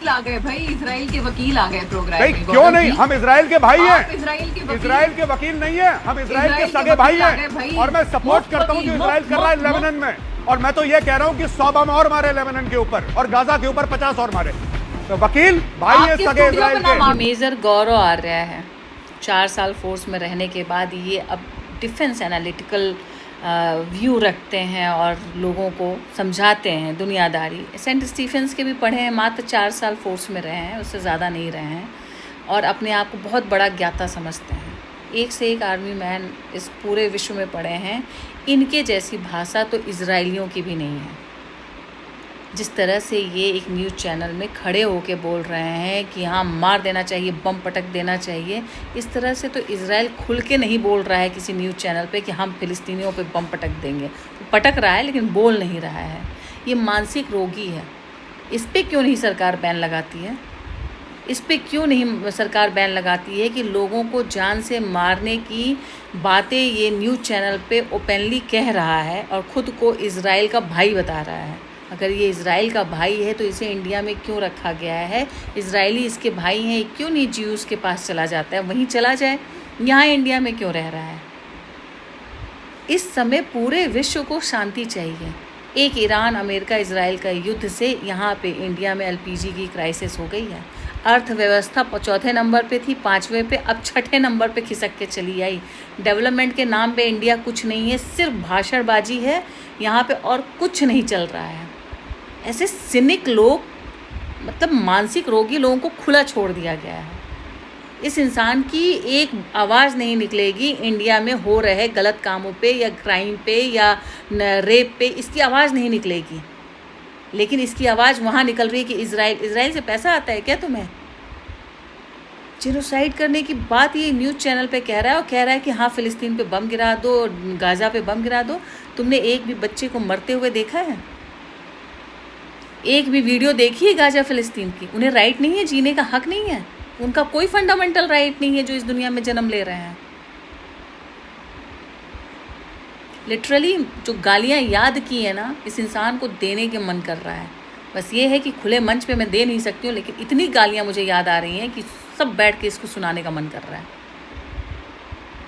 आ गए भाई, इजराइल के वकील आ गए प्रोग्राम भाई में। क्यों नहीं, हम इजराइल के भाई हैं। इजराइल के वकील नहीं है, हम इजराइल के सगे वकील भाई आ गए भाई। हैं। और मैं सपोर्ट करता हूं जो इजराइल कर रहा है लेबनान में। और मैं तो ये कह रहा हूं कि 100 बम और मारे लेबनान के ऊपर और गाजा के ऊपर 50 और मारे। तो वकील भाई है सगे इजराइल के। मेजर गौरव आर्य है, 4 साल फोर्स में रहने के बाद ये अब डिफेंस एनालिटिकल व्यू रखते हैं और लोगों को समझाते हैं दुनियादारी। सेंट स्टीफेंस के भी पढ़े हैं, मात्र 4 साल फोर्स में रहे हैं, उससे ज़्यादा नहीं रहे हैं, और अपने आप को बहुत बड़ा ज्ञाता समझते हैं। एक से एक आर्मी मैन इस पूरे विश्व में पढ़े हैं। इनके जैसी भाषा तो इजराइलियों की भी नहीं है। जिस तरह से ये एक न्यूज़ चैनल में खड़े होके बोल रहे हैं कि हाँ मार देना चाहिए, बम पटक देना चाहिए, इस तरह से तो इजराइल खुल के नहीं बोल रहा है किसी न्यूज़ चैनल पे कि हम फिलिस्तीनियों पे बम पटक देंगे। वो पटक रहा है लेकिन बोल नहीं रहा है। ये मानसिक रोगी है। इस पे क्यों नहीं सरकार बैन लगाती है? इस पे क्यों नहीं सरकार बैन लगाती है कि लोगों को जान से मारने की बातें ये न्यूज़ चैनल पे ओपनली कह रहा है और ख़ुद को इजराइल का भाई बता रहा है। अगर ये इजराइल का भाई है तो इसे इंडिया में क्यों रखा गया है? इजरायली इसके भाई हैं, क्यों नहीं ज्यूज़ के पास चला जाता है, वहीं चला जाए, यहाँ इंडिया में क्यों रह रहा है? इस समय पूरे विश्व को शांति चाहिए। एक ईरान अमेरिका इजराइल का युद्ध से यहाँ पे इंडिया में एलपीजी की क्राइसिस हो गई है। अर्थव्यवस्था 4थे नंबर पे थी, 5वें पे, अब 6ठे नंबर पे खिसक के चली आई। डेवलपमेंट के नाम पे इंडिया कुछ नहीं है, सिर्फ भाषणबाजी है यहाँ पे और कुछ नहीं चल रहा है। ऐसे सिनिक लोग, मतलब मानसिक रोगी लोगों को खुला छोड़ दिया गया है। इस इंसान की एक आवाज़ नहीं निकलेगी इंडिया में हो रहे गलत कामों पे या क्राइम पे या रेप पे, इसकी आवाज़ नहीं निकलेगी। लेकिन इसकी आवाज़ वहाँ निकल रही है कि इजराइल से पैसा आता है क्या तुम्हें? जेनोसाइड करने की बात ये न्यूज़ चैनल पे कह रहा है, और कह रहा है कि हाँ फ़िलिस्तीन पे बम गिरा दो, गाज़ा पे बम गिरा दो। तुमने एक भी बच्चे को मरते हुए देखा है? एक भी वीडियो देखी है गाज़ा फ़िलिस्तीन की? उन्हें राइट नहीं है, जीने का हक नहीं है, उनका कोई फंडामेंटल राइट नहीं है जो इस दुनिया में जन्म ले रहे हैं। लिटरली जो गालियाँ याद की है ना, इस इंसान को देने के मन कर रहा है। बस ये है कि खुले मंच पे मैं दे नहीं सकती हूँ, लेकिन इतनी गालियाँ मुझे याद आ रही हैं कि सब बैठ के इसको सुनाने का मन कर रहा है।